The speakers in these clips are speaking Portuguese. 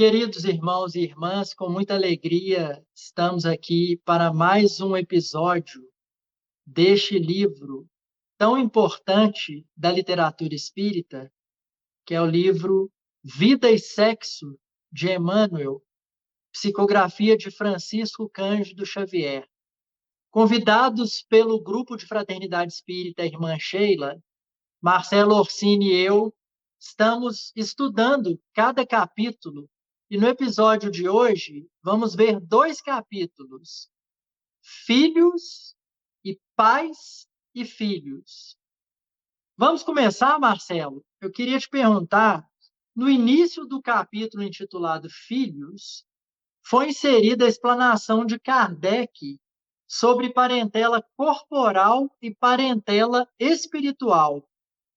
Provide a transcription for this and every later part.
Queridos irmãos e irmãs, com muita alegria estamos aqui para mais um episódio deste livro tão importante da literatura espírita, que é o livro Vida e Sexo, de Emmanuel, psicografia de Francisco Cândido Xavier. Convidados pelo grupo de Fraternidade Espírita Irmã Sheila, Marcelo Orsini e eu estamos estudando cada capítulo e no episódio de hoje vamos ver dois capítulos: Filhos e Pais e Filhos. Vamos começar, Marcelo? Eu queria te perguntar, no início do capítulo intitulado Filhos, foi inserida a explanação de Kardec sobre parentela corporal e parentela espiritual.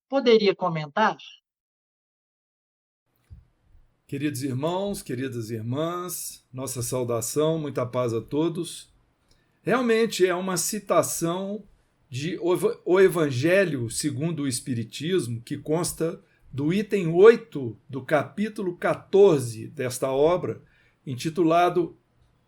Poderia comentar? Queridos irmãos, queridas irmãs, nossa saudação, muita paz a todos. Realmente é uma citação de O Evangelho segundo o Espiritismo, que consta do item 8 do capítulo 14 desta obra, intitulado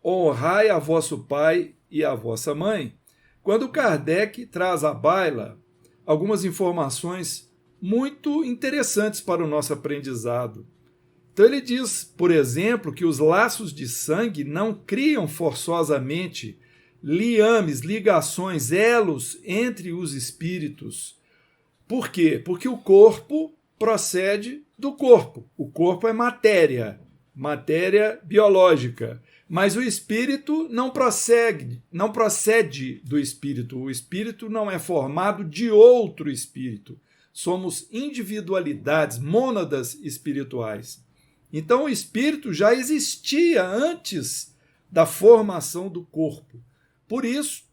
Honrai a vosso pai e a vossa mãe, quando Kardec traz à baila algumas informações muito interessantes para o nosso aprendizado. Então ele diz, por exemplo, que os laços de sangue não criam forçosamente liames, ligações, elos entre os espíritos. Por quê? Porque o corpo procede do corpo. O corpo é matéria, matéria biológica. Mas o espírito não procede do espírito. O espírito não é formado de outro espírito. Somos individualidades, mônadas espirituais. Então o espírito já existia antes da formação do corpo. Por isso,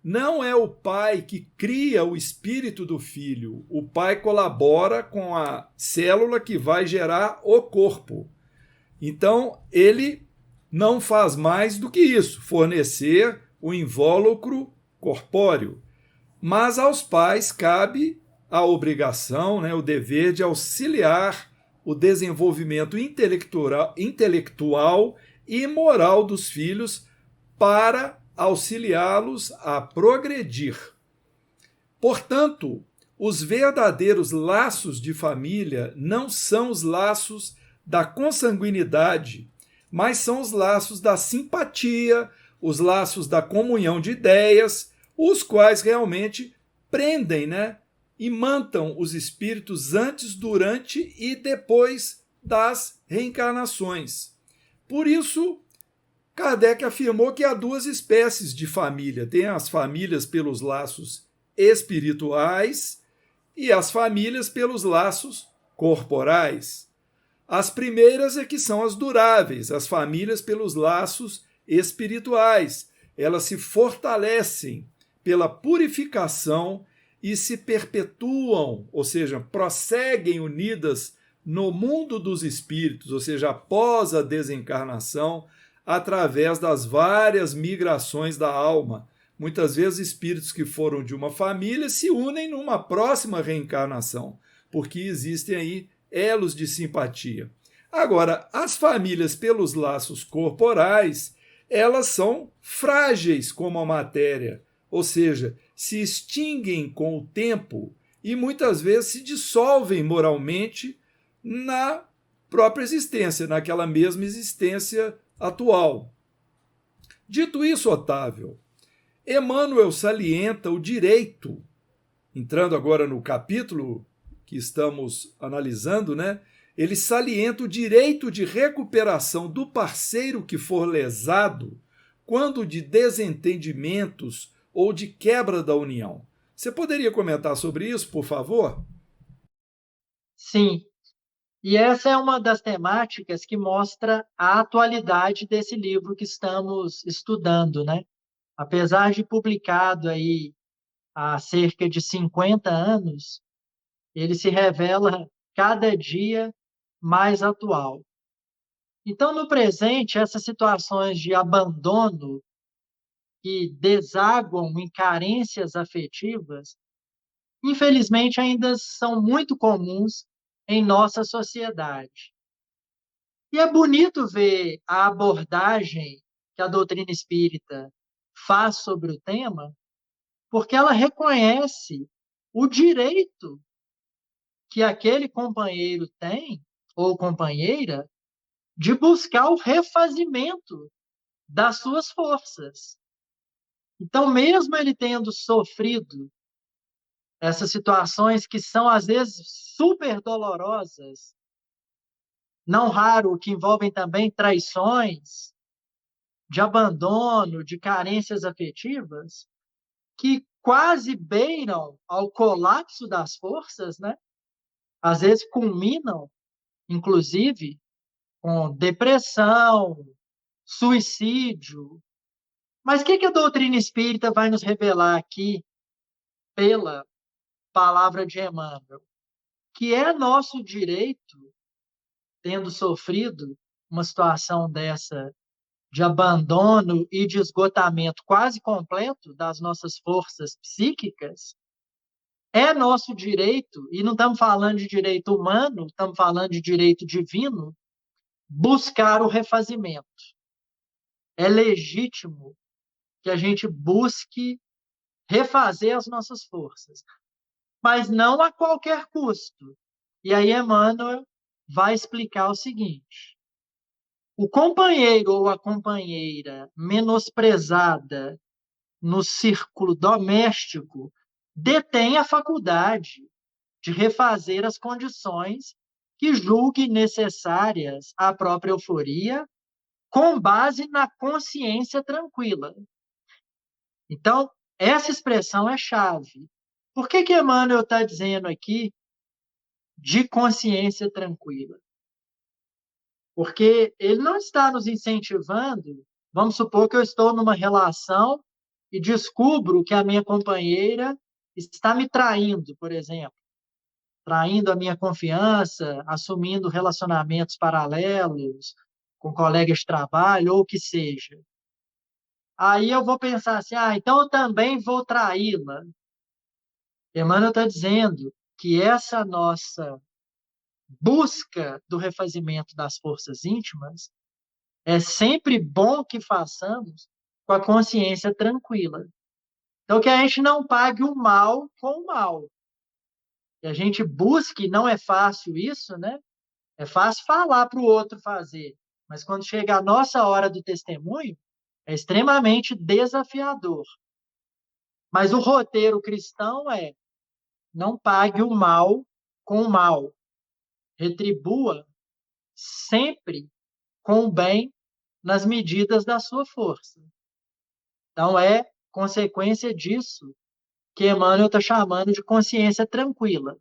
não é o pai que cria o espírito do filho. O pai colabora com a célula que vai gerar o corpo. Então, ele não faz mais do que isso, fornecer o invólucro corpóreo. Mas aos pais cabe a obrigação, o dever de auxiliar o desenvolvimento intelectual e moral dos filhos para auxiliá-los a progredir. Portanto, os verdadeiros laços de família não são os laços da consanguinidade, mas são os laços da simpatia, os laços da comunhão de ideias, os quais realmente prendem, imantam os espíritos antes, durante e depois das reencarnações. Por isso, Kardec afirmou que há duas espécies de família. Tem as famílias pelos laços espirituais e as famílias pelos laços corporais. As primeiras é que são as duráveis, as famílias pelos laços espirituais. Elas se fortalecem pela purificação e se perpetuam, ou seja, prosseguem unidas no mundo dos espíritos, ou seja, após a desencarnação, através das várias migrações da alma. Muitas vezes espíritos que foram de uma família se unem numa próxima reencarnação, porque existem aí elos de simpatia. Agora, as famílias pelos laços corporais, elas são frágeis como a matéria, ou seja, se extinguem com o tempo e muitas vezes se dissolvem moralmente na própria existência, naquela mesma existência atual. Dito isso, Otávio, Emmanuel salienta o direito, entrando agora no capítulo que estamos analisando, ele salienta o direito de recuperação do parceiro que for lesado quando de desentendimentos ou de quebra da união. Você poderia comentar sobre isso, por favor? Sim. E essa é uma das temáticas que mostra a atualidade desse livro que estamos estudando, Apesar de publicado aí há cerca de 50 anos, ele se revela cada dia mais atual. Então, no presente, essas situações de abandono que desaguam em carências afetivas, infelizmente ainda são muito comuns em nossa sociedade. E é bonito ver a abordagem que a doutrina espírita faz sobre o tema, porque ela reconhece o direito que aquele companheiro tem, ou companheira, de buscar o refazimento das suas forças. Então, mesmo ele tendo sofrido essas situações que são, às vezes, super dolorosas, não raro, que envolvem também traições, de abandono, de carências afetivas, que quase beiram ao colapso das forças, né? Às vezes culminam, inclusive, com depressão, suicídio. Mas o que a doutrina espírita vai nos revelar aqui pela palavra de Emmanuel? Que é nosso direito, tendo sofrido uma situação dessa de abandono e de esgotamento quase completo das nossas forças psíquicas, é nosso direito, e não estamos falando de direito humano, estamos falando de direito divino, buscar o refazimento. É legítimo que a gente busque refazer as nossas forças, mas não a qualquer custo. E aí Emmanuel vai explicar o seguinte: o companheiro ou a companheira menosprezada no círculo doméstico detém a faculdade de refazer as condições que julgue necessárias à própria euforia, com base na consciência tranquila. Então, essa expressão é chave. Por que Emmanuel está dizendo aqui de consciência tranquila? Porque ele não está nos incentivando. Vamos supor que eu estou numa relação e descubro que a minha companheira está me traindo, por exemplo, traindo a minha confiança, assumindo relacionamentos paralelos com colegas de trabalho ou o que seja. Aí eu vou pensar assim, então eu também vou traí-la. Emmanuel está dizendo que essa nossa busca do refazimento das forças íntimas é sempre bom que façamos com a consciência tranquila. Então, que a gente não pague o mal com o mal. Que a gente busque, não é fácil isso, né? É fácil falar para o outro fazer, mas quando chega a nossa hora do testemunho, é extremamente desafiador. Mas o roteiro cristão é: não pague o mal com o mal. Retribua sempre com o bem nas medidas da sua força. Então, é consequência disso que Emmanuel está chamando de consciência tranquila.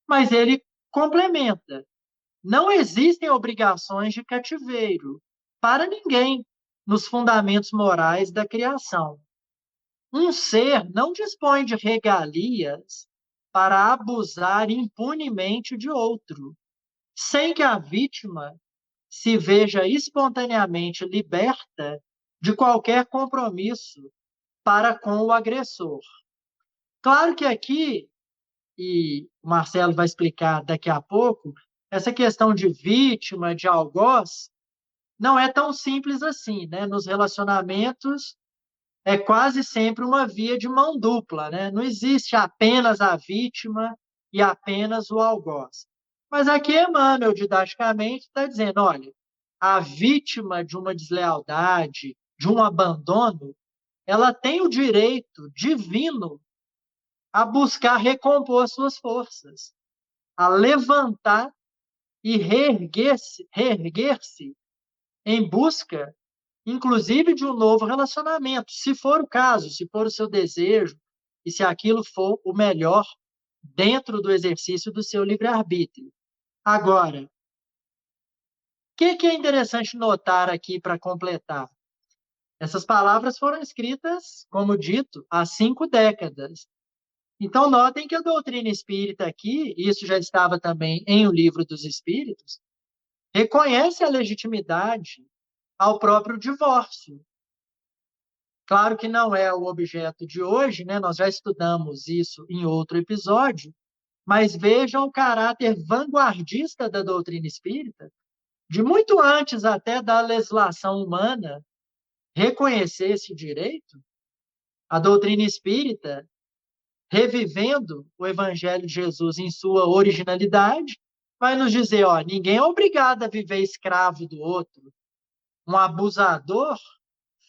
Mas ele complementa: não existem obrigações de cativeiro para ninguém nos fundamentos morais da criação. Um ser não dispõe de regalias para abusar impunemente de outro, sem que a vítima se veja espontaneamente liberta de qualquer compromisso para com o agressor. Claro que aqui, e o Marcelo vai explicar daqui a pouco, essa questão de vítima, de algoz, não é tão simples assim, né? Nos relacionamentos, é quase sempre uma via de mão dupla, né? Não existe apenas a vítima e apenas o algoz. Mas aqui Emmanuel, didaticamente, está dizendo, olha, a vítima de uma deslealdade, de um abandono, ela tem o direito divino a buscar recompor suas forças, a levantar e reerguer-se em busca, inclusive, de um novo relacionamento, se for o caso, se for o seu desejo e se aquilo for o melhor dentro do exercício do seu livre-arbítrio. Agora, o que é interessante notar aqui para completar? Essas palavras foram escritas, como dito, há 5 décadas. Então, notem que a doutrina espírita aqui, isso já estava também em O Livro dos Espíritos, reconhece a legitimidade ao próprio divórcio. Claro que não é o objeto de hoje, né? Nós já estudamos isso em outro episódio, mas vejam o caráter vanguardista da doutrina espírita de muito antes até da legislação humana reconhecer esse direito, a doutrina espírita, revivendo o Evangelho de Jesus em sua originalidade, vai nos dizer, ó, ninguém é obrigado a viver escravo do outro. Um abusador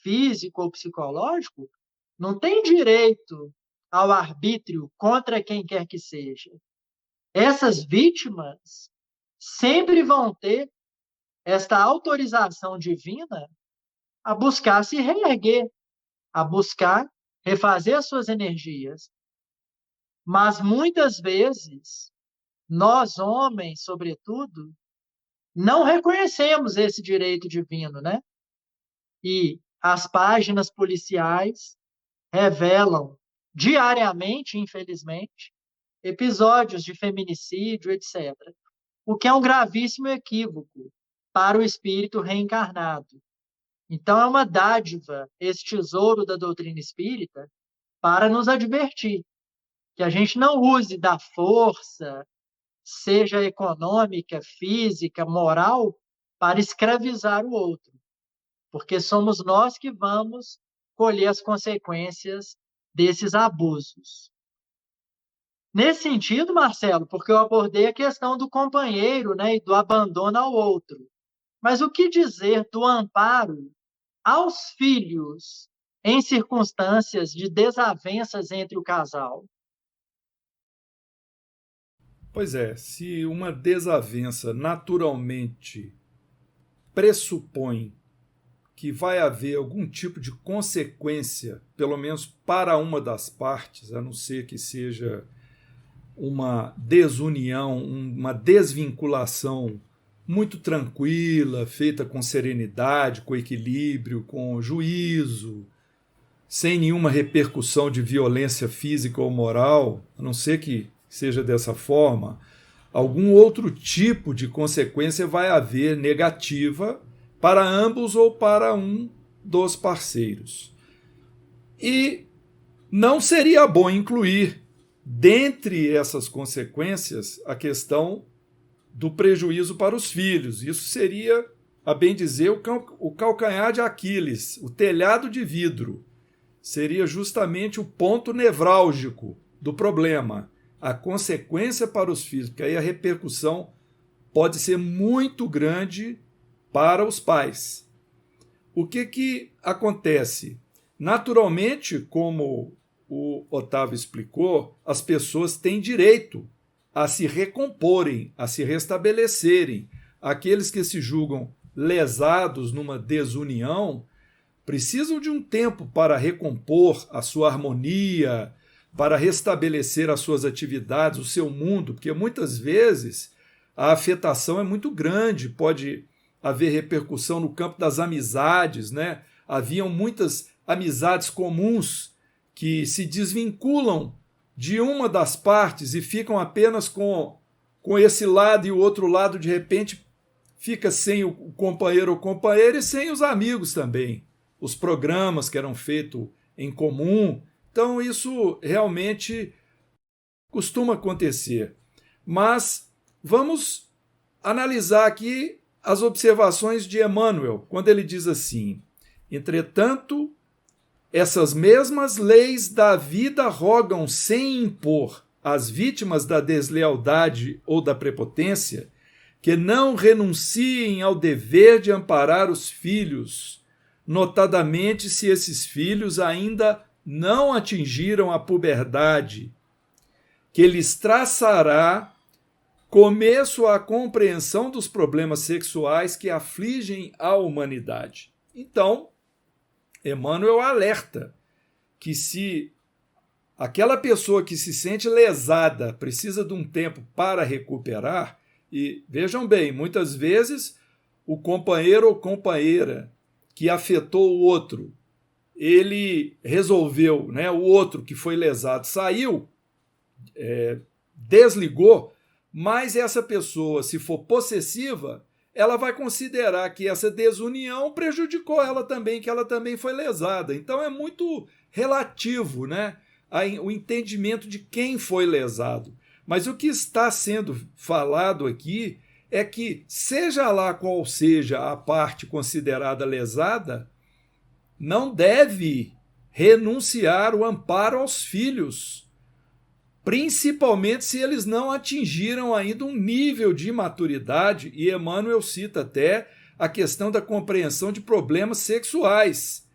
físico ou psicológico não tem direito ao arbítrio contra quem quer que seja. Essas vítimas sempre vão ter esta autorização divina a buscar se reerguer, a buscar refazer as suas energias. Mas muitas vezes, nós homens, sobretudo, não reconhecemos esse direito divino, né? E as páginas policiais revelam diariamente, infelizmente, episódios de feminicídio, etc. O que é um gravíssimo equívoco para o espírito reencarnado. Então, é uma dádiva esse tesouro da doutrina espírita para nos advertir que a gente não use da força, seja econômica, física, moral, para escravizar o outro, porque somos nós que vamos colher as consequências desses abusos. Nesse sentido, Marcelo, porque eu abordei a questão do companheiro, né, e do abandono ao outro. Mas o que dizer do amparo aos filhos em circunstâncias de desavenças entre o casal? Pois é, se uma desavença naturalmente pressupõe que vai haver algum tipo de consequência, pelo menos para uma das partes, a não ser que seja uma desunião, uma desvinculação muito tranquila, feita com serenidade, com equilíbrio, com juízo, sem nenhuma repercussão de violência física ou moral, a não ser que seja dessa forma, algum outro tipo de consequência vai haver negativa para ambos ou para um dos parceiros. E não seria bom incluir, dentre essas consequências, a questão do prejuízo para os filhos. Isso seria, a bem dizer, o calcanhar de Aquiles, o telhado de vidro. Seria justamente o ponto nevrálgico do problema, a consequência para os filhos, porque aí a repercussão pode ser muito grande para os pais. O que acontece? Naturalmente, como o Otávio explicou, as pessoas têm direito a se recomporem, a se restabelecerem. Aqueles que se julgam lesados numa desunião precisam de um tempo para recompor a sua harmonia, para restabelecer as suas atividades, o seu mundo, porque muitas vezes a afetação é muito grande, pode haver repercussão no campo das amizades, né? Haviam muitas amizades comuns que se desvinculam de uma das partes e ficam apenas com esse lado, e o outro lado, de repente, fica sem o companheiro ou companheira e sem os amigos também. Os programas que eram feitos em comum. Então, isso realmente costuma acontecer. Mas vamos analisar aqui as observações de Emmanuel, quando ele diz assim: entretanto, essas mesmas leis da vida rogam sem impor às vítimas da deslealdade ou da prepotência que não renunciem ao dever de amparar os filhos, notadamente se esses filhos ainda não atingiram a puberdade, que lhes traçará começo à compreensão dos problemas sexuais que afligem a humanidade. Então, Emmanuel alerta que se aquela pessoa que se sente lesada precisa de um tempo para recuperar, e vejam bem, muitas vezes o companheiro ou companheira que afetou o outro, ele resolveu, né, o outro que foi lesado saiu, desligou, mas essa pessoa, se for possessiva, ela vai considerar que essa desunião prejudicou ela também, que ela também foi lesada. Então é muito relativo, né, o entendimento de quem foi lesado. Mas o que está sendo falado aqui é que, seja lá qual seja a parte considerada lesada, não deve renunciar o amparo aos filhos, principalmente se eles não atingiram ainda um nível de maturidade, e Emmanuel cita até a questão da compreensão de problemas sexuais,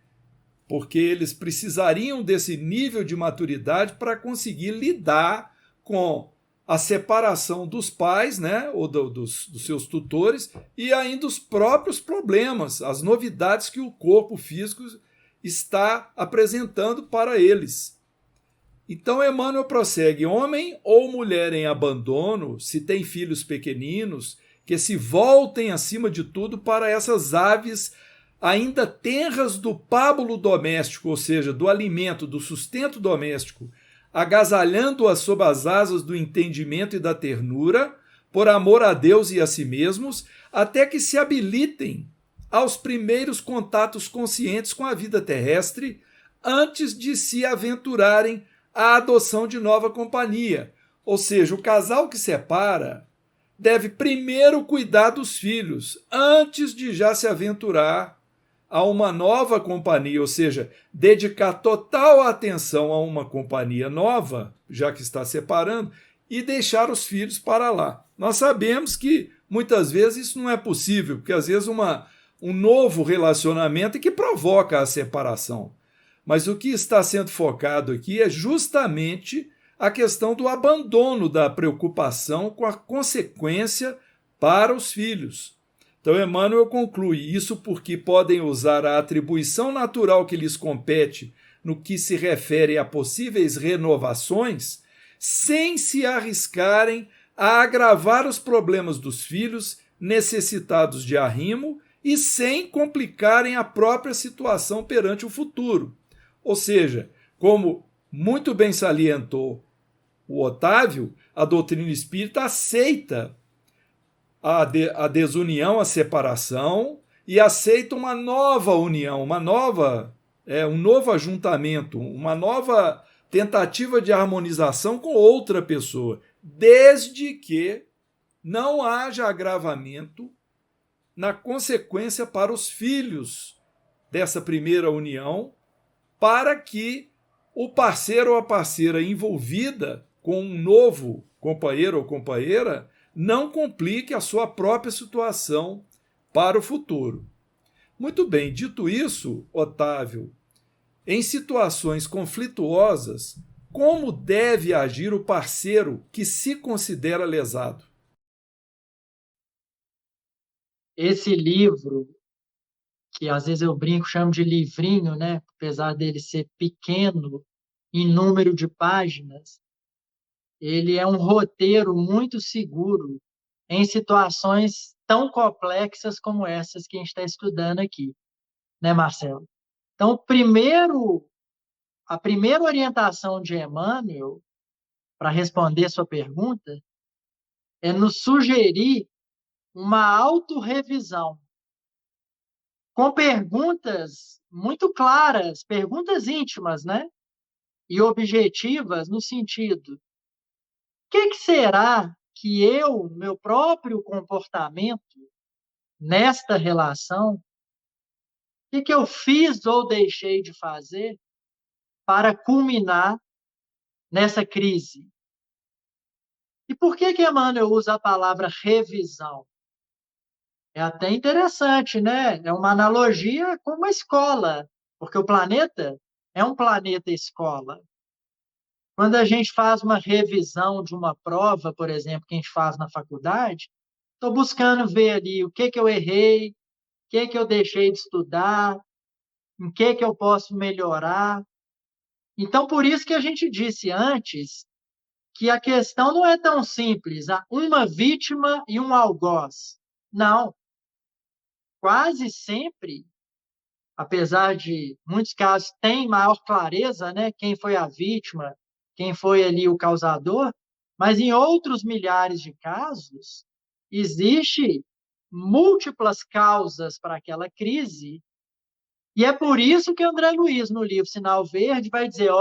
porque eles precisariam desse nível de maturidade para conseguir lidar com a separação dos pais, né, ou dos seus tutores, e ainda os próprios problemas, as novidades que o corpo físico está apresentando para eles. Então, Emmanuel prossegue: homem ou mulher em abandono, se tem filhos pequeninos, que se voltem acima de tudo para essas aves ainda tenras do pábulo doméstico, ou seja, do alimento, do sustento doméstico, agasalhando-as sob as asas do entendimento e da ternura, por amor a Deus e a si mesmos, até que se habilitem aos primeiros contatos conscientes com a vida terrestre, antes de se aventurarem à adoção de nova companhia. Ou seja, o casal que separa deve primeiro cuidar dos filhos, antes de já se aventurar a uma nova companhia, ou seja, dedicar total atenção a uma companhia nova, já que está separando, e deixar os filhos para lá. Nós sabemos que muitas vezes isso não é possível, porque às vezes um novo relacionamento é que provoca a separação. Mas o que está sendo focado aqui é justamente a questão do abandono da preocupação com a consequência para os filhos. Então, Emmanuel conclui isso porque podem usar a atribuição natural que lhes compete no que se refere a possíveis renovações, sem se arriscarem a agravar os problemas dos filhos necessitados de arrimo e sem complicarem a própria situação perante o futuro. Ou seja, como muito bem salientou o Otávio, a doutrina espírita aceita a desunião, a separação, e aceita uma nova união, um novo ajuntamento, uma nova tentativa de harmonização com outra pessoa, desde que não haja agravamento na consequência para os filhos dessa primeira união, para que o parceiro ou a parceira envolvida com um novo companheiro ou companheira não complique a sua própria situação para o futuro. Muito bem, dito isso, Otávio, em situações conflituosas, como deve agir o parceiro que se considera lesado? Esse livro, que às vezes eu brinco, chamo de livrinho, né? Apesar dele ser pequeno em número de páginas, ele é um roteiro muito seguro em situações tão complexas como essas que a gente está estudando aqui, né, Marcelo? Então, a primeira orientação de Emmanuel, para responder sua pergunta, é nos sugerir uma autorrevisão, com perguntas muito claras, perguntas íntimas, né? E objetivas no sentido: o que será que meu próprio comportamento nesta relação, o que eu fiz ou deixei de fazer para culminar nessa crise? E por que Emmanuel usa a palavra revisão? É até interessante, né? É uma analogia com uma escola, porque o planeta é um planeta escola. Quando a gente faz uma revisão de uma prova, por exemplo, que a gente faz na faculdade, estou buscando ver ali o que eu errei, o que eu deixei de estudar, em que eu posso melhorar. Então, por isso que a gente disse antes que a questão não é tão simples, há uma vítima e um algoz. Não. Quase sempre, apesar de muitos casos tem maior clareza, né, quem foi a vítima, quem foi ali o causador, mas em outros milhares de casos existe múltiplas causas para aquela crise, e é por isso que André Luiz, no livro Sinal Verde, vai dizer: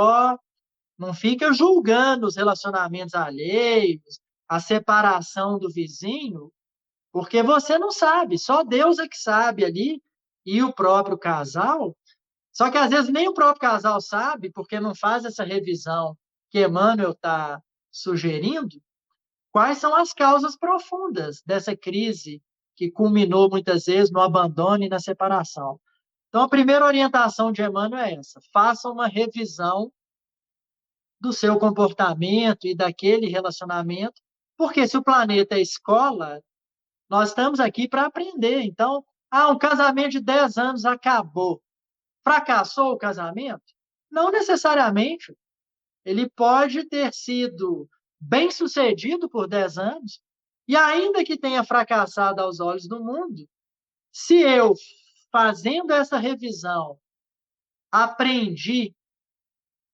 não fica julgando os relacionamentos alheios, a separação do vizinho, Porque você não sabe, só Deus é que sabe ali, e o próprio casal. Só que às vezes nem o próprio casal sabe, porque não faz essa revisão que Emmanuel está sugerindo, quais são as causas profundas dessa crise que culminou muitas vezes no abandono e na separação. Então, a primeira orientação de Emmanuel é essa: faça uma revisão do seu comportamento e daquele relacionamento, porque se o planeta é escola, nós estamos aqui para aprender. Então, um casamento de 10 anos acabou. Fracassou o casamento? Não necessariamente. Ele pode ter sido bem sucedido por 10 anos, e ainda que tenha fracassado aos olhos do mundo, se eu, fazendo essa revisão, aprendi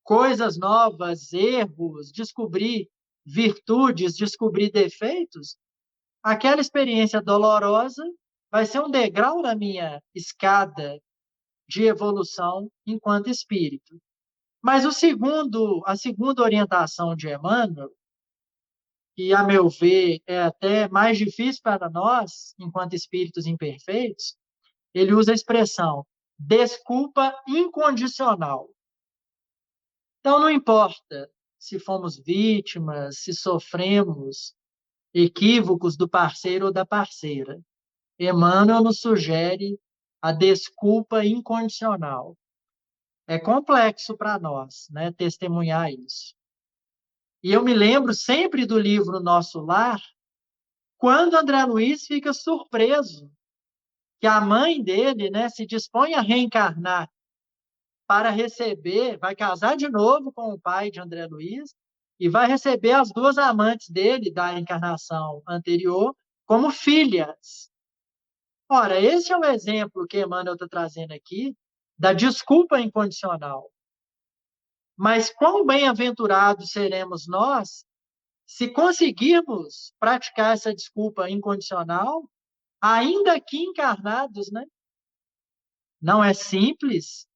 coisas novas, erros, descobri virtudes, descobri defeitos, aquela experiência dolorosa vai ser um degrau na minha escada de evolução enquanto espírito. Mas a segunda orientação de Emmanuel, que, a meu ver, é até mais difícil para nós, enquanto espíritos imperfeitos, ele usa a expressão desculpa incondicional. Então, não importa se fomos vítimas, se sofremos equívocos do parceiro ou da parceira. Emmanuel nos sugere a desculpa incondicional. É complexo para nós, né, testemunhar isso. E eu me lembro sempre do livro Nosso Lar, quando André Luiz fica surpreso que a mãe dele, né, se dispõe a reencarnar para receber, vai casar de novo com o pai de André Luiz e vai receber as duas amantes dele da encarnação anterior como filhas. Ora, esse é o exemplo que Emmanuel está trazendo aqui da desculpa incondicional. Mas quão bem-aventurados seremos nós se conseguirmos praticar essa desculpa incondicional, ainda aqui encarnados, né? Não é simples,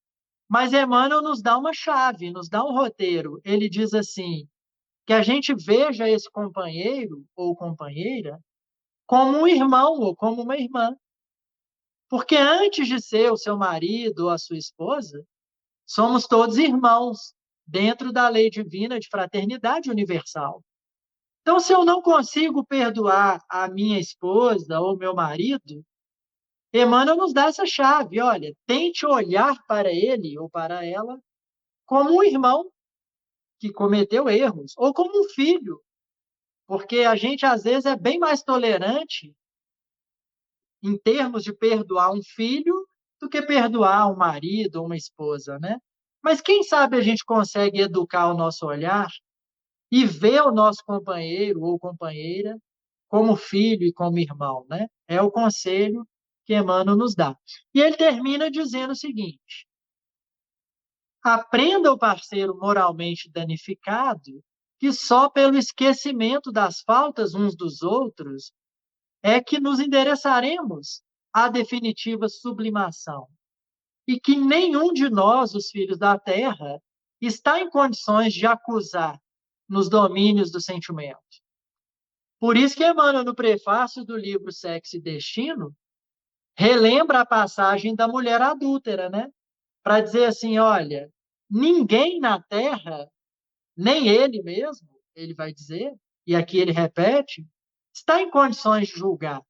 mas Emmanuel nos dá uma chave, nos dá um roteiro. Ele diz assim, que a gente veja esse companheiro ou companheira como um irmão ou como uma irmã. Porque antes de ser o seu marido ou a sua esposa, somos todos irmãos dentro da lei divina de fraternidade universal. Então, se eu não consigo perdoar a minha esposa ou meu marido, Emmanuel nos dá essa chave. Olha, tente olhar para ele ou para ela como um irmão que cometeu erros, ou como um filho, porque a gente às vezes é bem mais tolerante em termos de perdoar um filho do que perdoar um marido ou uma esposa, né? Mas quem sabe a gente consegue educar o nosso olhar e ver o nosso companheiro ou companheira como filho e como irmão, né? É o conselho que Emmanuel nos dá. E ele termina dizendo o seguinte: aprenda o parceiro moralmente danificado que só pelo esquecimento das faltas uns dos outros é que nos endereçaremos à definitiva sublimação. E que nenhum de nós, os filhos da terra, está em condições de acusar nos domínios do sentimento. Por isso que Emmanuel, no prefácio do livro Sexo e Destino, relembra a passagem da mulher adúltera, né? Para dizer assim, olha, ninguém na Terra, nem ele mesmo, ele vai dizer, e aqui ele repete, está em condições de julgar.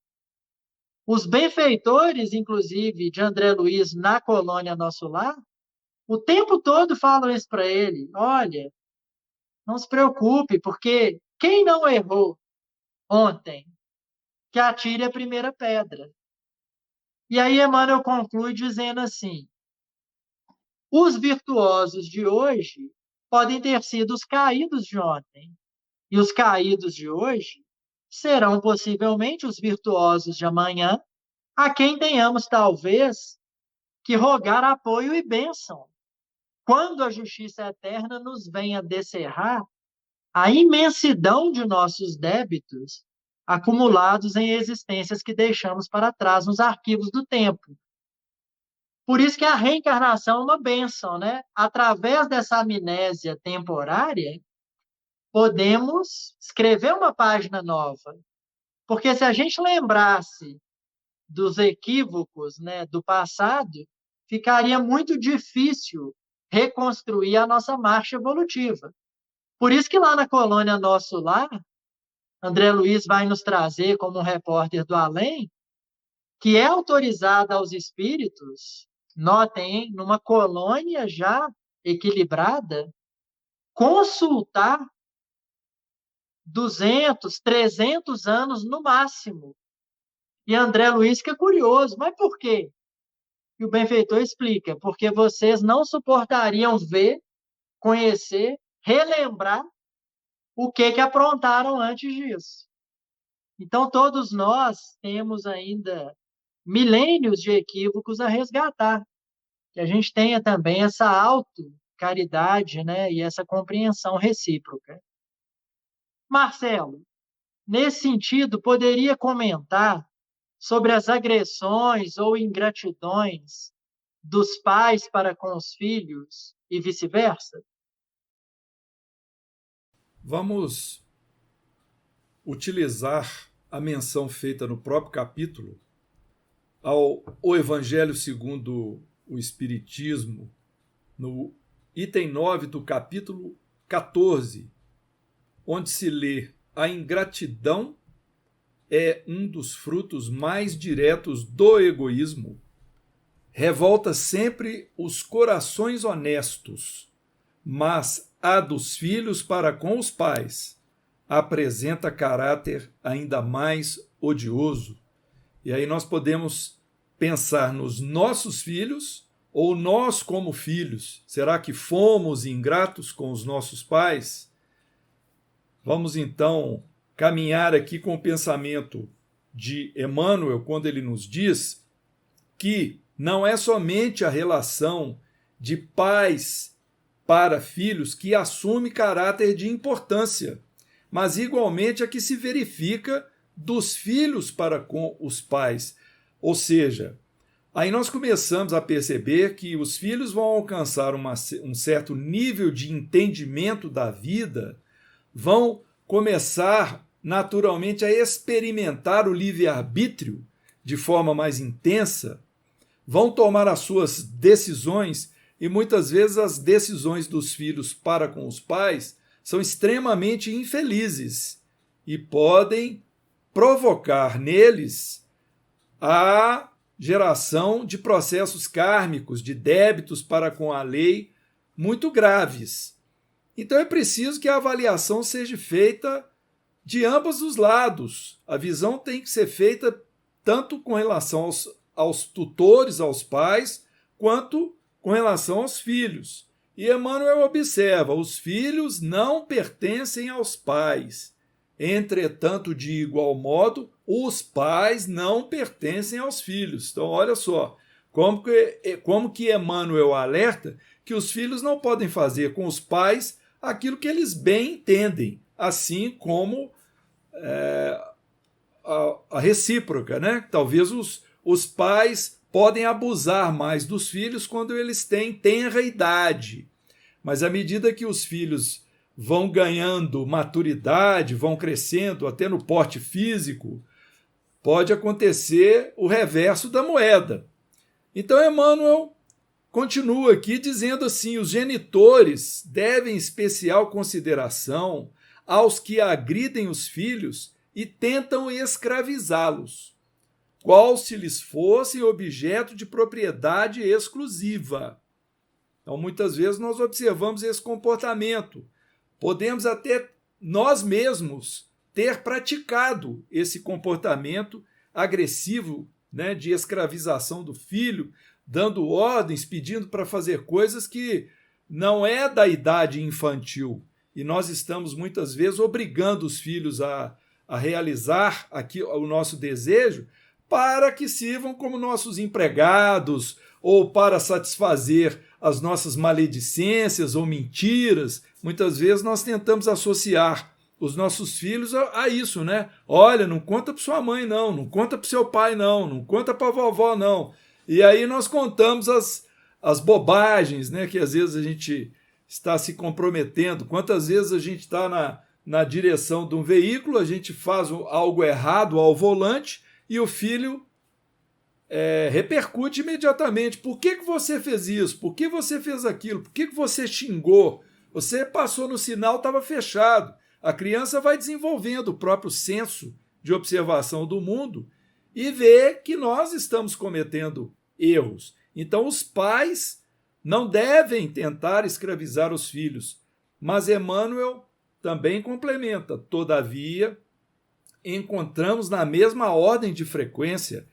Os benfeitores, inclusive, de André Luiz na colônia Nosso Lar, o tempo todo falam isso para ele, olha, não se preocupe, porque quem não errou ontem, que atire a primeira pedra. E aí Emmanuel conclui dizendo assim, os virtuosos de hoje podem ter sido os caídos de ontem, e os caídos de hoje serão possivelmente os virtuosos de amanhã, a quem tenhamos talvez que rogar apoio e bênção, quando a justiça eterna nos venha descerrar a imensidão de nossos débitos acumulados em existências que deixamos para trás nos arquivos do tempo. Por isso que a reencarnação é uma bênção, né? Através dessa amnésia temporária, podemos escrever uma página nova. Porque se a gente lembrasse dos equívocos, né, do passado, ficaria muito difícil reconstruir a nossa marcha evolutiva. Por isso que lá na colônia Nosso Lar, André Luiz vai nos trazer como um repórter do além, que é autorizado aos espíritos, notem, hein, numa colônia já equilibrada, consultar 200, 300 anos no máximo. E André Luiz fica curioso, mas por quê? E o benfeitor explica, porque vocês não suportariam ver, conhecer, relembrar o que aprontaram antes disso. Então, todos nós temos ainda milênios de equívocos a resgatar. Que a gente tenha também essa auto-caridade, né, e essa compreensão recíproca. Marcelo, nesse sentido, poderia comentar sobre as agressões ou ingratidões dos pais para com os filhos e vice-versa? Vamos utilizar a menção feita no próprio capítulo ao Evangelho segundo o Espiritismo, no item 9 do capítulo 14, onde se lê: a ingratidão é um dos frutos mais diretos do egoísmo. Revolta sempre os corações honestos, mas a dos filhos para com os pais apresenta caráter ainda mais odioso. E aí nós podemos pensar nos nossos filhos ou nós como filhos. Será que fomos ingratos com os nossos pais? Vamos então caminhar aqui com o pensamento de Emmanuel, quando ele nos diz que não é somente a relação de pais para filhos que assume caráter de importância, mas igualmente a que se verifica dos filhos para com os pais. Ou seja, aí nós começamos a perceber que os filhos vão alcançar um certo nível de entendimento da vida, vão começar naturalmente a experimentar o livre-arbítrio de forma mais intensa, vão tomar as suas decisões e muitas vezes as decisões dos filhos para com os pais são extremamente infelizes e podem provocar neles a geração de processos kármicos, de débitos para com a lei muito graves. Então é preciso que a avaliação seja feita de ambos os lados. A visão tem que ser feita tanto com relação aos tutores, aos pais, quanto com relação aos filhos. E Emmanuel observa: os filhos não pertencem aos pais. Entretanto, de igual modo, os pais não pertencem aos filhos. Então, olha só, como que Emmanuel alerta que os filhos não podem fazer com os pais aquilo que eles bem entendem, assim como a recíproca, né? Talvez os pais podem abusar mais dos filhos quando eles têm tenra idade, mas à medida que os filhos vão ganhando maturidade, vão crescendo até no porte físico, pode acontecer o reverso da moeda. Então Emmanuel continua aqui dizendo assim: os genitores devem especial consideração aos que agridem os filhos e tentam escravizá-los, qual se lhes fosse objeto de propriedade exclusiva. Então, muitas vezes nós observamos esse comportamento. Podemos até nós mesmos ter praticado esse comportamento agressivo, né, de escravização do filho, dando ordens, pedindo para fazer coisas que não é da idade infantil. E nós estamos muitas vezes obrigando os filhos a realizar aqui o nosso desejo para que sirvam como nossos empregados ou para satisfazer as nossas maledicências ou mentiras. Muitas vezes nós tentamos associar os nossos filhos a isso, né? Olha, não conta para sua mãe não, não conta para seu pai não conta para a vovó não. E aí nós contamos as bobagens, né, que às vezes a gente está se comprometendo. Quantas vezes a gente está na direção de um veículo, a gente faz algo errado ao volante e o filho repercute imediatamente. Por que você fez isso? Por que você fez aquilo? Por que você xingou? Você passou no sinal, estava fechado. A criança vai desenvolvendo o próprio senso de observação do mundo e vê que nós estamos cometendo erros. Então, os pais não devem tentar escravizar os filhos. Mas Emmanuel também complementa: todavia, encontramos na mesma ordem de frequência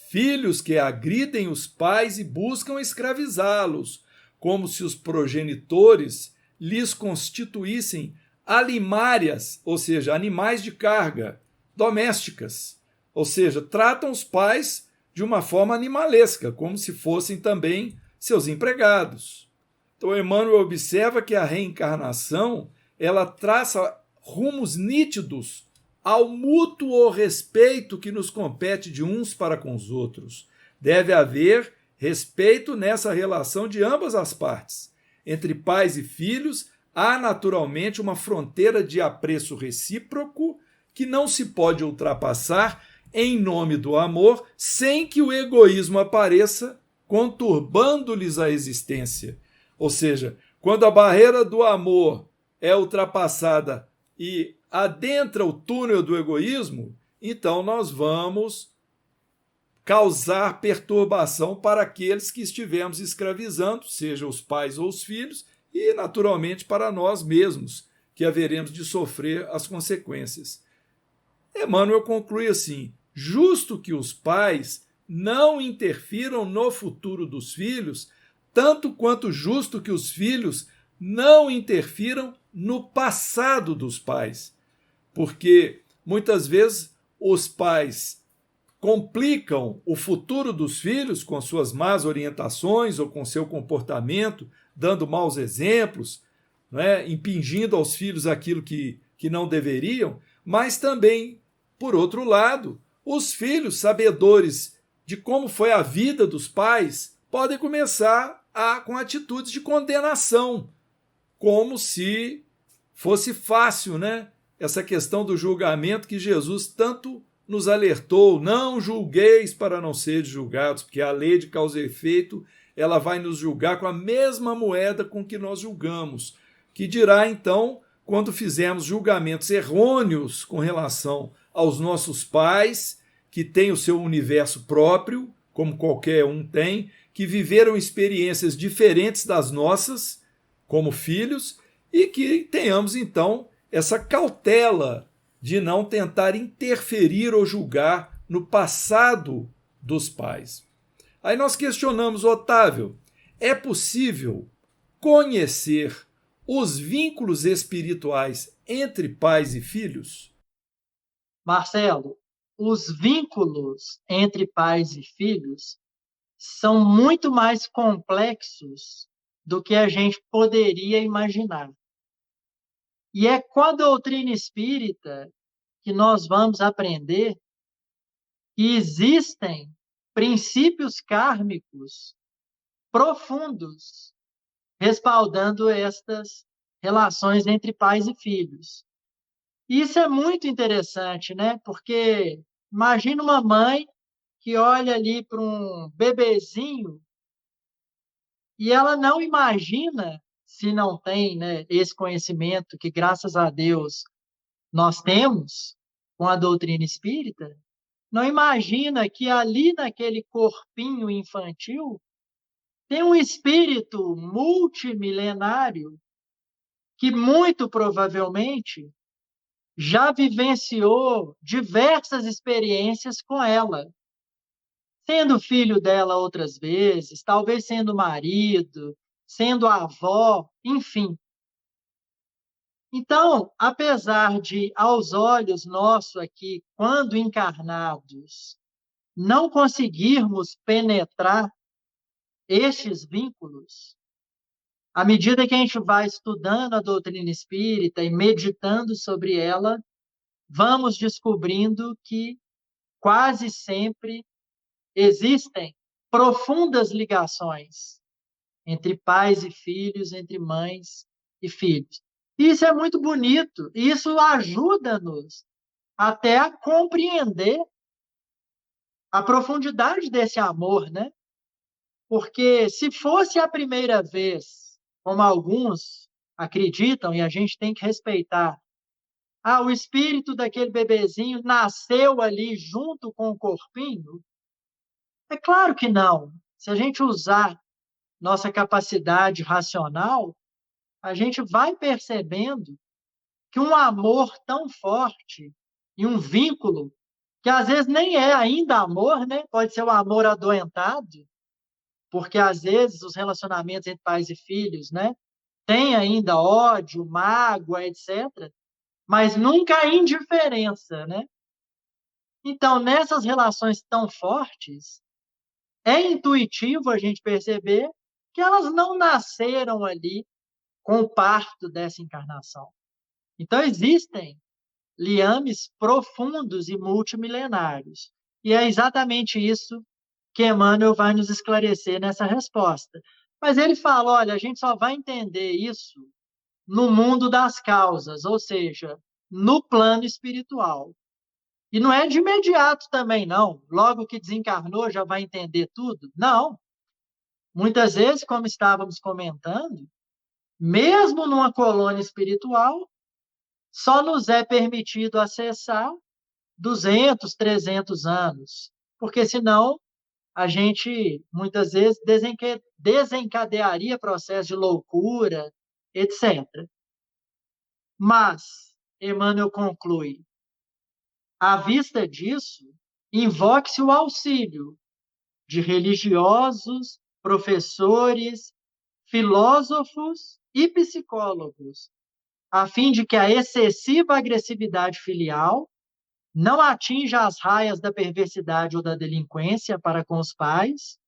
filhos que agridem os pais e buscam escravizá-los, como se os progenitores lhes constituíssem alimárias, ou seja, animais de carga, domésticas. Ou seja, tratam os pais de uma forma animalesca, como se fossem também seus empregados. Então, Emmanuel observa que a reencarnação ela traça rumos nítidos ao mútuo respeito que nos compete de uns para com os outros. Deve haver respeito nessa relação de ambas as partes. Entre pais e filhos, há naturalmente uma fronteira de apreço recíproco que não se pode ultrapassar em nome do amor, sem que o egoísmo apareça, conturbando-lhes a existência. Ou seja, quando a barreira do amor é ultrapassada e adentra o túnel do egoísmo, então nós vamos causar perturbação para aqueles que estivemos escravizando, seja os pais ou os filhos, e naturalmente para nós mesmos, que haveremos de sofrer as consequências. Emmanuel conclui assim: justo que os pais não interfiram no futuro dos filhos, tanto quanto justo que os filhos não interfiram no passado dos pais. Porque muitas vezes os pais complicam o futuro dos filhos com suas más orientações ou com seu comportamento, dando maus exemplos, impingindo aos filhos aquilo que não deveriam, mas também, por outro lado, os filhos, sabedores de como foi a vida dos pais, podem começar com atitudes de condenação, como se fosse fácil, essa questão do julgamento que Jesus tanto nos alertou: não julgueis para não seres julgados, porque a lei de causa e efeito ela vai nos julgar com a mesma moeda com que nós julgamos. Que dirá então quando fizermos julgamentos errôneos com relação aos nossos pais, que têm o seu universo próprio, como qualquer um tem, que viveram experiências diferentes das nossas, como filhos, e que tenhamos então essa cautela de não tentar interferir ou julgar no passado dos pais. Aí nós questionamos: Otávio, é possível conhecer os vínculos espirituais entre pais e filhos? Marcelo, os vínculos entre pais e filhos são muito mais complexos do que a gente poderia imaginar. E é com a doutrina espírita que nós vamos aprender que existem princípios kármicos profundos respaldando estas relações entre pais e filhos. E isso é muito interessante, Porque imagina uma mãe que olha ali para um bebezinho e ela não imagina, se não tem, esse conhecimento que, graças a Deus, nós temos com a doutrina espírita, não imagina que ali naquele corpinho infantil tem um espírito multimilenário que muito provavelmente já vivenciou diversas experiências com ela, sendo filho dela outras vezes, talvez sendo marido, sendo avó, enfim. Então, apesar de, aos olhos nossos aqui, quando encarnados, não conseguirmos penetrar estes vínculos, à medida que a gente vai estudando a doutrina espírita e meditando sobre ela, vamos descobrindo que quase sempre existem profundas ligações entre pais e filhos, entre mães e filhos. Isso é muito bonito. Isso ajuda-nos até a compreender a profundidade desse amor, né? Porque se fosse a primeira vez, como alguns acreditam, e a gente tem que respeitar, o espírito daquele bebezinho nasceu ali junto com o corpinho, é claro que não. Se a gente usar nossa capacidade racional, a gente vai percebendo que um amor tão forte e um vínculo, que às vezes nem é ainda amor, né? Pode ser um amor adoentado, porque às vezes os relacionamentos entre pais e filhos, né, tem ainda ódio, mágoa, etc., mas nunca a indiferença, né? Então, nessas relações tão fortes, é intuitivo a gente perceber que elas não nasceram ali com o parto dessa encarnação. Então, existem liames profundos e multimilenários. E é exatamente isso que Emmanuel vai nos esclarecer nessa resposta. Mas ele fala: olha, a gente só vai entender isso no mundo das causas, ou seja, no plano espiritual. E não é de imediato também, não. Logo que desencarnou, já vai entender tudo? Não. Muitas vezes, como estávamos comentando, mesmo numa colônia espiritual, só nos é permitido acessar 200, 300 anos, porque senão a gente muitas vezes desencadearia processo de loucura, etc. Mas, Emmanuel conclui, à vista disso, invoque-se o auxílio de religiosos, professores, filósofos e psicólogos, a fim de que a excessiva agressividade filial não atinja as raias da perversidade ou da delinquência para com os pais,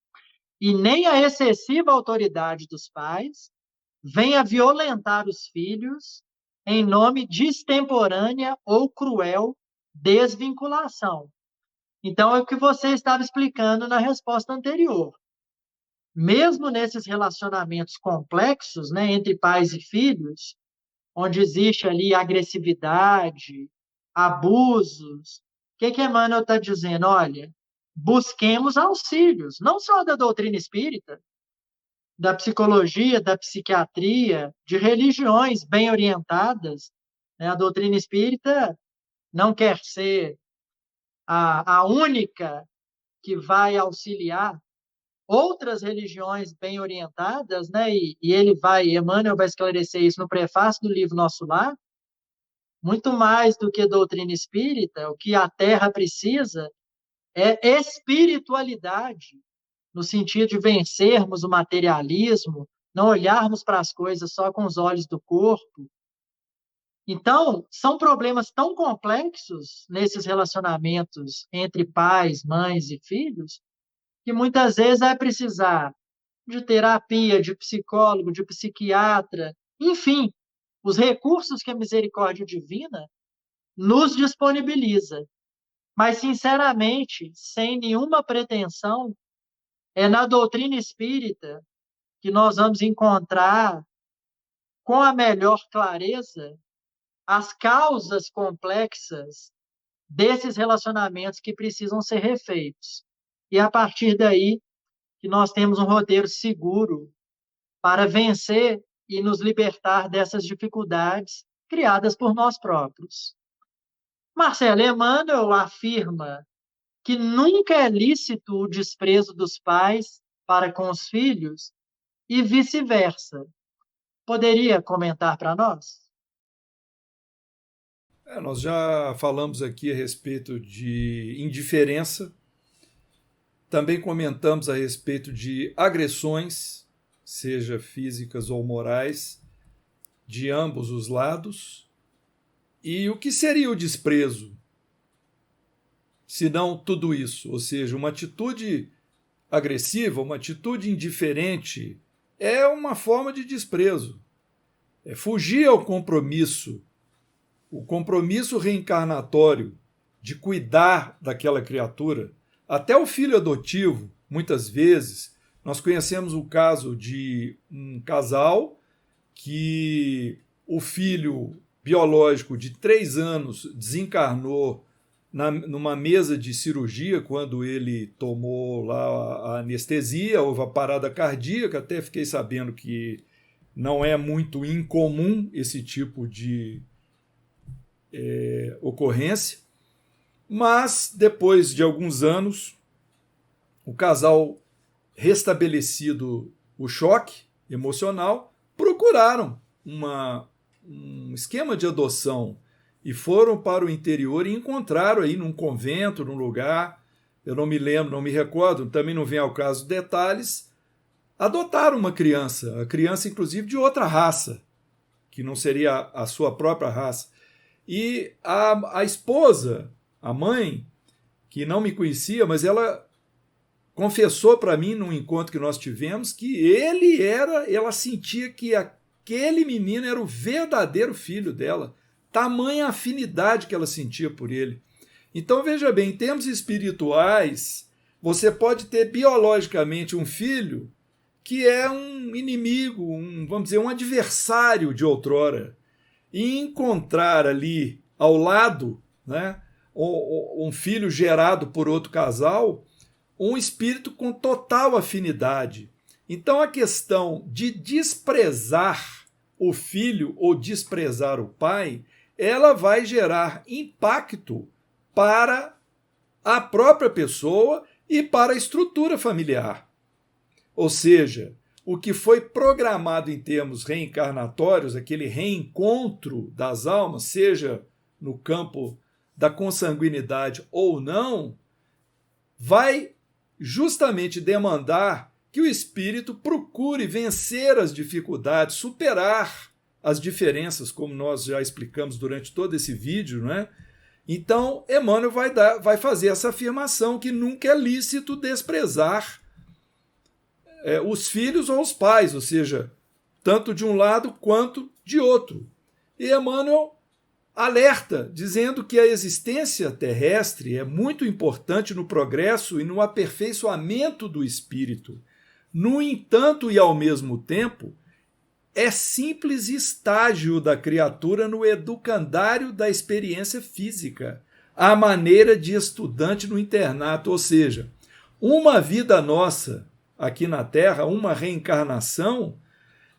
e nem a excessiva autoridade dos pais venha violentar os filhos em nome de extemporânea ou cruel desvinculação. Então, é o que você estava explicando na resposta anterior. Mesmo nesses relacionamentos complexos, né, entre pais e filhos, onde existe ali agressividade, abusos, o que Emmanuel está dizendo? Olha, busquemos auxílios, não só da doutrina espírita, da psicologia, da psiquiatria, de religiões bem orientadas. Né? A doutrina espírita não quer ser a única que vai auxiliar outras religiões bem orientadas, né? Emmanuel vai esclarecer isso no prefácio do livro Nosso Lar, muito mais do que doutrina espírita, o que a Terra precisa é espiritualidade, no sentido de vencermos o materialismo, não olharmos para as coisas só com os olhos do corpo. Então, são problemas tão complexos nesses relacionamentos entre pais, mães e filhos, que muitas vezes vai precisar de terapia, de psicólogo, de psiquiatra, enfim, os recursos que a misericórdia divina nos disponibiliza. Mas, sinceramente, sem nenhuma pretensão, é na doutrina espírita que nós vamos encontrar com a melhor clareza as causas complexas desses relacionamentos que precisam ser refeitos. E a partir daí que nós temos um roteiro seguro para vencer e nos libertar dessas dificuldades criadas por nós próprios. Marcelo Emmanuel afirma que nunca é lícito o desprezo dos pais para com os filhos e vice-versa. Poderia comentar para nós? Nós já falamos aqui a respeito de indiferença, também comentamos a respeito de agressões, seja físicas ou morais, de ambos os lados. E o que seria o desprezo? Se não tudo isso, ou seja, uma atitude agressiva, uma atitude indiferente, é uma forma de desprezo. É fugir ao compromisso, o compromisso reencarnatório de cuidar daquela criatura. Até o filho adotivo, muitas vezes, nós conhecemos o caso de um casal que o filho biológico de 3 anos desencarnou numa mesa de cirurgia quando ele tomou lá a anestesia, houve a parada cardíaca, até fiquei sabendo que não é muito incomum esse tipo de ocorrência, mas depois de alguns anos, o casal, restabelecido o choque emocional, procuraram um esquema de adoção e foram para o interior e encontraram aí num convento, num lugar, eu não me lembro, não me recordo, também não vem ao caso detalhes, adotaram uma criança, a criança inclusive de outra raça, que não seria a sua própria raça. E a esposa, a mãe, que não me conhecia, mas ela confessou para mim num encontro que nós tivemos que ela sentia que aquele menino era o verdadeiro filho dela, tamanha afinidade que ela sentia por ele. Então veja bem, em termos espirituais, você pode ter biologicamente um filho que é um inimigo, vamos dizer, um adversário de outrora, e encontrar ali ao lado, né, um filho gerado por outro casal, um espírito com total afinidade. Então a questão de desprezar o filho ou desprezar o pai, ela vai gerar impacto para a própria pessoa e para a estrutura familiar. Ou seja, o que foi programado em termos reencarnatórios, aquele reencontro das almas, seja no campo da consanguinidade ou não, vai justamente demandar que o espírito procure vencer as dificuldades, superar as diferenças, como nós já explicamos durante todo esse vídeo, né? Então, Emmanuel vai fazer essa afirmação que nunca é lícito desprezar os filhos ou os pais, ou seja, tanto de um lado quanto de outro. E Emmanuel alerta, dizendo que a existência terrestre é muito importante no progresso e no aperfeiçoamento do espírito. No entanto, e ao mesmo tempo, é simples estágio da criatura no educandário da experiência física, à maneira de estudante no internato, ou seja, uma vida nossa aqui na Terra, uma reencarnação,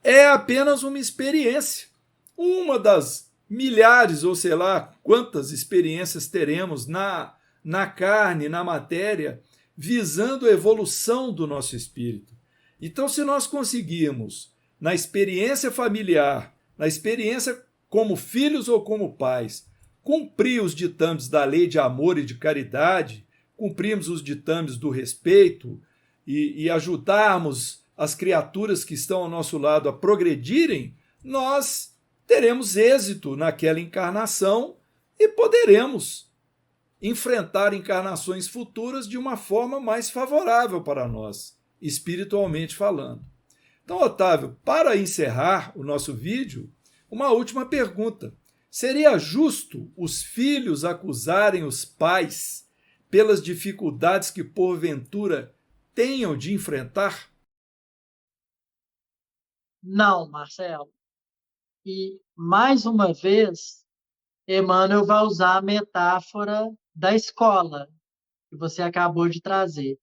é apenas uma experiência, uma das milhares ou sei lá quantas experiências teremos na carne, na matéria, visando a evolução do nosso espírito. Então, se nós conseguirmos, na experiência familiar, na experiência como filhos ou como pais, cumprir os ditames da lei de amor e de caridade, cumprirmos os ditames do respeito e ajudarmos as criaturas que estão ao nosso lado a progredirem, nós teremos êxito naquela encarnação e poderemos enfrentar encarnações futuras de uma forma mais favorável para nós, espiritualmente falando. Então, Otávio, para encerrar o nosso vídeo, uma última pergunta. Seria justo os filhos acusarem os pais pelas dificuldades que, porventura, tenham de enfrentar? Não, Marcelo. E, mais uma vez, Emmanuel vai usar a metáfora da escola, que você acabou de trazer.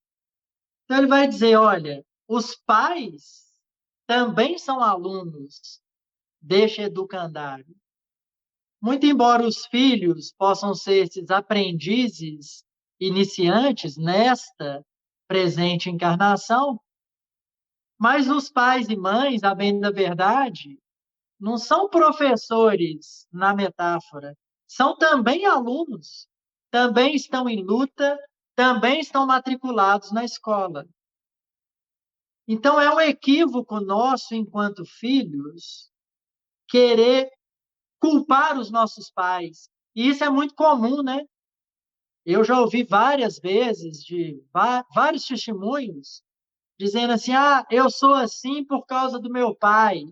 Então, ele vai dizer: olha, os pais também são alunos deste educandário. Muito embora os filhos possam ser esses aprendizes iniciantes nesta presente encarnação, mas os pais e mães, a bem da verdade, não são professores na metáfora, são também alunos, também estão em luta, também estão matriculados na escola. Então, é um equívoco nosso, enquanto filhos, querer culpar os nossos pais. E isso é muito comum, né? Eu já ouvi várias vezes de vários testemunhos dizendo assim: ah, eu sou assim por causa do meu pai.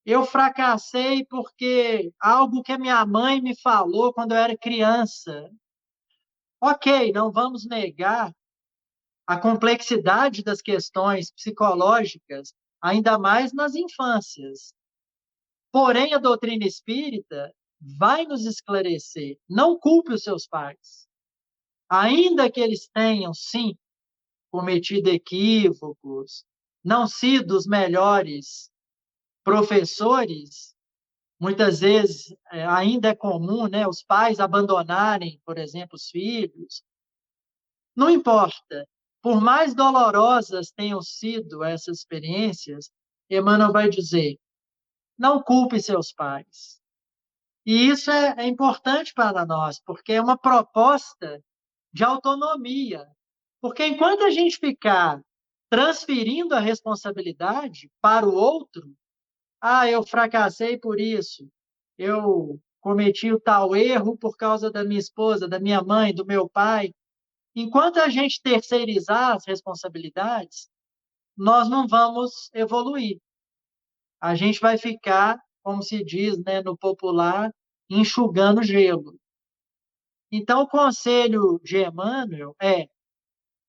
Eu fracassei porque algo que a minha mãe me falou quando eu era criança. Ok, não vamos negar a complexidade das questões psicológicas, ainda mais nas infâncias. Porém, a doutrina espírita vai nos esclarecer. Não culpe os seus pais. Ainda que eles tenham, sim, cometido equívocos, não sido os melhores professores, muitas vezes ainda é comum, né, os pais abandonarem, por exemplo, os filhos. Não importa. Por mais dolorosas tenham sido essas experiências, Emmanuel vai dizer: não culpe seus pais. E isso é importante para nós, porque é uma proposta de autonomia. Porque enquanto a gente ficar transferindo a responsabilidade para o outro, eu fracassei por isso, eu cometi o tal erro por causa da minha esposa, da minha mãe, do meu pai. Enquanto a gente terceirizar as responsabilidades, nós não vamos evoluir. A gente vai ficar, como se diz, né, no popular, enxugando gelo. Então, o conselho de Emmanuel é: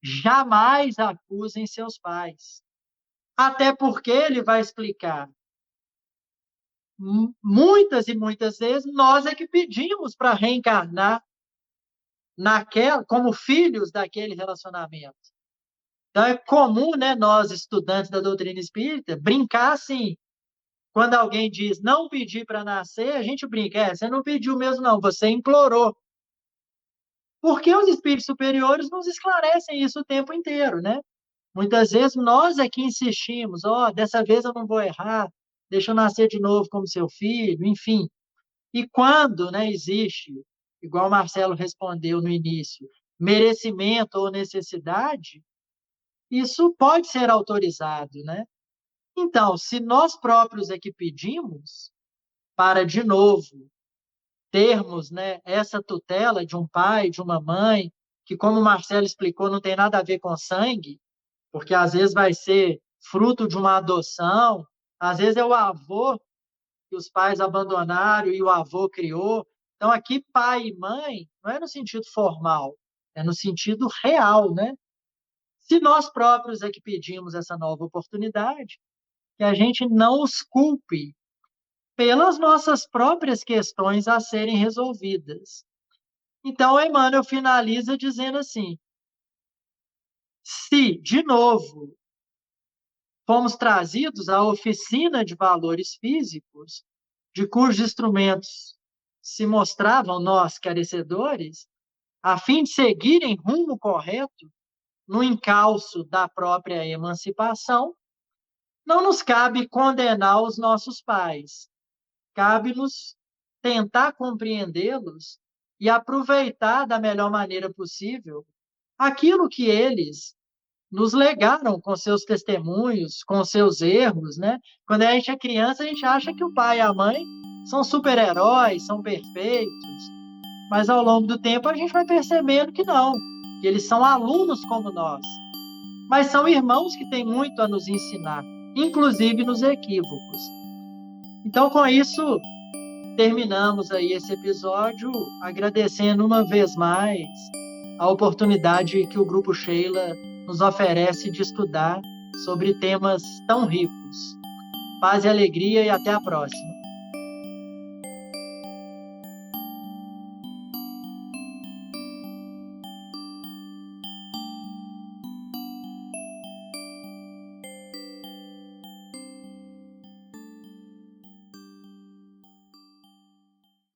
jamais acusem seus pais. Até porque ele vai explicar. Muitas e muitas vezes nós é que pedimos para reencarnar como filhos daquele relacionamento. Então é comum, né, nós estudantes da doutrina espírita brincar assim. Quando alguém diz não pedir para nascer, a gente brinca: você não pediu mesmo não, você implorou. Porque os espíritos superiores nos esclarecem isso o tempo inteiro, né? Muitas vezes nós é que insistimos: dessa vez eu não vou errar, deixa eu nascer de novo como seu filho, enfim. E quando, né, existe, igual o Marcelo respondeu no início, merecimento ou necessidade, isso pode ser autorizado, né? Então, se nós próprios é que pedimos para, de novo, termos, né, essa tutela de um pai, de uma mãe, que, como o Marcelo explicou, não tem nada a ver com sangue, porque às vezes vai ser fruto de uma adoção, às vezes é o avô que os pais abandonaram e o avô criou. Então, aqui, pai e mãe, não é no sentido formal, é no sentido real, né? Se nós próprios é que pedimos essa nova oportunidade, que a gente não os culpe pelas nossas próprias questões a serem resolvidas. Então, Emmanuel finaliza dizendo assim: se, de novo, fomos trazidos à oficina de valores físicos, de cujos instrumentos se mostravam nós carecedores, a fim de seguirem rumo correto no encalço da própria emancipação, não nos cabe condenar os nossos pais, cabe-nos tentar compreendê-los e aproveitar da melhor maneira possível aquilo que eles nos legaram com seus testemunhos, com seus erros, né? Quando a gente é criança, a gente acha que o pai e a mãe são super-heróis, são perfeitos, mas ao longo do tempo a gente vai percebendo que não, que eles são alunos como nós, mas são irmãos que têm muito a nos ensinar, inclusive nos equívocos. Então, com isso, terminamos aí esse episódio, agradecendo uma vez mais a oportunidade que o Grupo Sheila nos oferece de estudar sobre temas tão ricos. Paz e alegria e até a próxima.